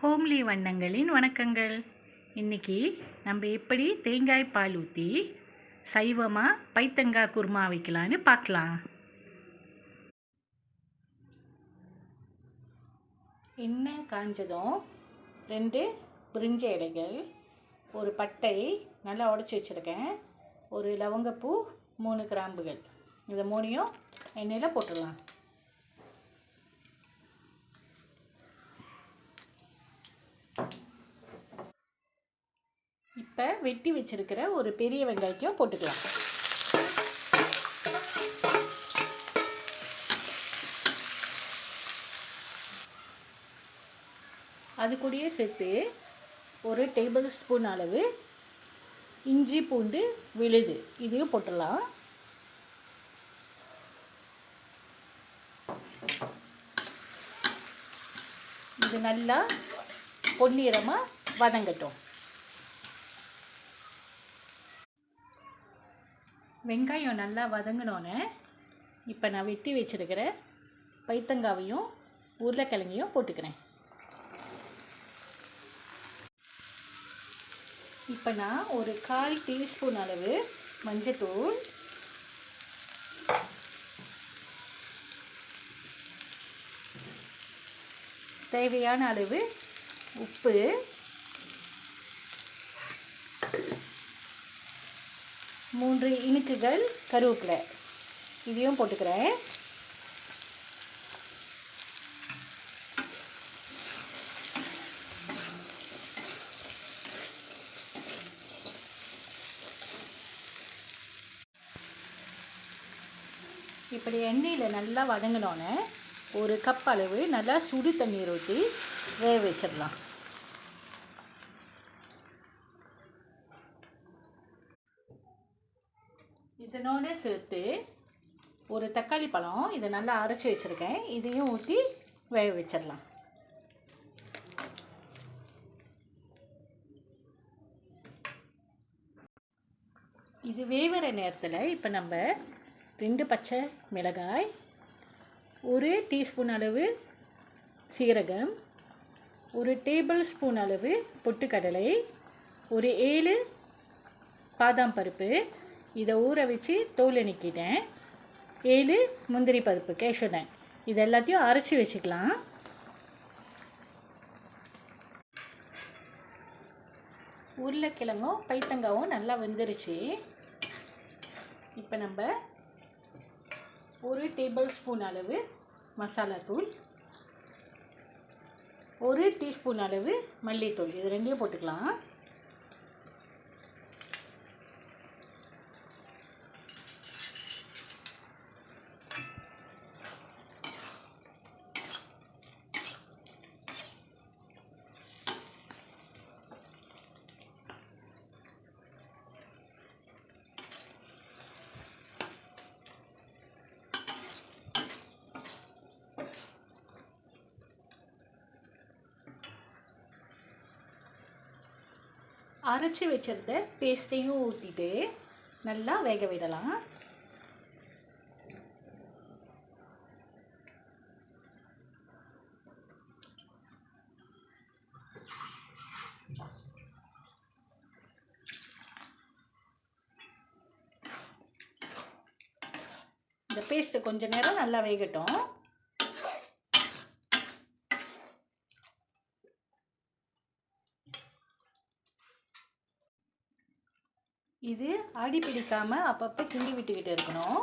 Homely வண்ணங்களின் வணக்கங்கள். இன்றைக்கி நம்ம எப்படி தேங்காய் பால் ஊற்றி சைவமாக பைத்தங்காய் குருமா வைக்கலான்னு பார்க்கலாம். எண்ணெய் காஞ்சதும் 2 பிரிஞ்ச இலைகள், ஒரு பட்டை நல்லா உடச்சி வச்சுருக்கேன், ஒரு லவங்கப்பூ, 3 கிராம்புகள், இதை 3யும் எண்ணெயில் போட்டுடலாம். இப்போ வெட்டி வச்சுருக்கிற ஒரு பெரிய வெங்காயத்தையும் போட்டுக்கலாம். அது கூடயே சேர்த்து ஒரு டேபிள் ஸ்பூன் அளவு இஞ்சி பூண்டு விழுது இதையும் போட்டுடலாம். இது நல்லா பொன்னிறமாக வதங்கட்டும். வெங்காயம் நல்லா வதங்கினோன்னே இப்போ நான் வெட்டி வச்சுருக்கிற பைத்தங்காவையும் உருளைக்கிழங்கையும் போட்டுக்கிறேன். இப்போ நான் ஒரு 1/4 டீஸ்பூன் அளவு மஞ்சத்தூள், தேவையான அளவு உப்பு, மூன்று இனுக்குகள் கருவேப்பிலை இதையும் போட்டுக்கிறேன். இப்படி எண்ணெயில் நல்லா வதங்கினோன்னே ஒரு கப் அளவு நல்லா சுடு தண்ணீர் ஊற்றி வேக வச்சிடலாம். இதனோடு சேர்த்து ஒரு தக்காளி பழம் இதை நல்லா அரைச்சி வச்சுருக்கேன், இதையும் ஊற்றி வேக வச்சிடலாம். இது வேகிற நேரத்தில் இப்போ நம்ம 2 பச்சை மிளகாய், 1 டீஸ்பூன் அளவு சீரகம், 1 டேபிள் ஸ்பூன் அளவு பொட்டுக்கடலை, ஒரு 7 பாதாம் பருப்பு இதை ஊற வச்சு தோல் நீக்கிட்டேன், 7 முந்திரி பருப்பு கேஷுடன், இது எல்லாத்தையும் அரைச்சி வச்சுக்கலாம். உருளைக்கிழங்கும் பைத்தங்காவும் நல்லா வெந்துருச்சு. இப்போ நம்ம 1 டேபிள் ஸ்பூன் அளவு மசாலா தூள், 1 டீஸ்பூன் அளவு மல்லித்தூள், இது 2யும் போட்டுக்கலாம். அரைச்சி வச்சிருந்த பேஸ்ட்டையும் ஊற்றிட்டு நல்லா வேக விடலாம். இந்த பேஸ்ட்டு கொஞ்ச நேரம் நல்லா வேகட்டும். இது அடி பிடிக்காமல் அப்பப்போ கிண்டி விட்டுக்கிட்டு இருக்கணும்.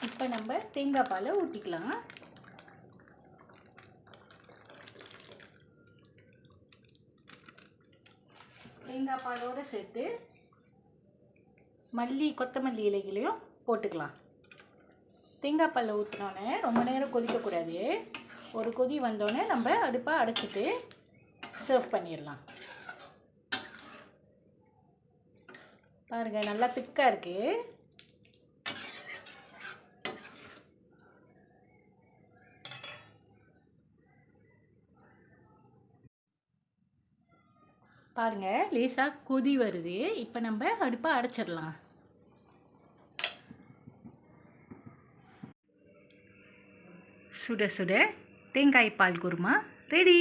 இப்போ நம்ம தேங்காய் பாலை ஊற்றிக்கலாம். தேங்காய் பாலோடு சேர்த்து கொத்தமல்லி இலைகளையும் போட்டுக்கலாம். தேங்காய் பாலை ஊற்றினோன்னே ரொம்ப நேரம் கொதிக்கக்கூடாது. ஒரு கொதி வந்தோடனே நம்ம அடுப்பை அடைச்சிட்டு சர்வ் பண்ணிடலாம். பாருங்கள், நல்லா திக்காக இருக்குது. பாருங்கள், லேசாக கொதி வருது. இப்போ நம்ம அடுப்பை அடைச்சிடலாம். சுட சுட தேங்காய் பால் குருமா ரெடி.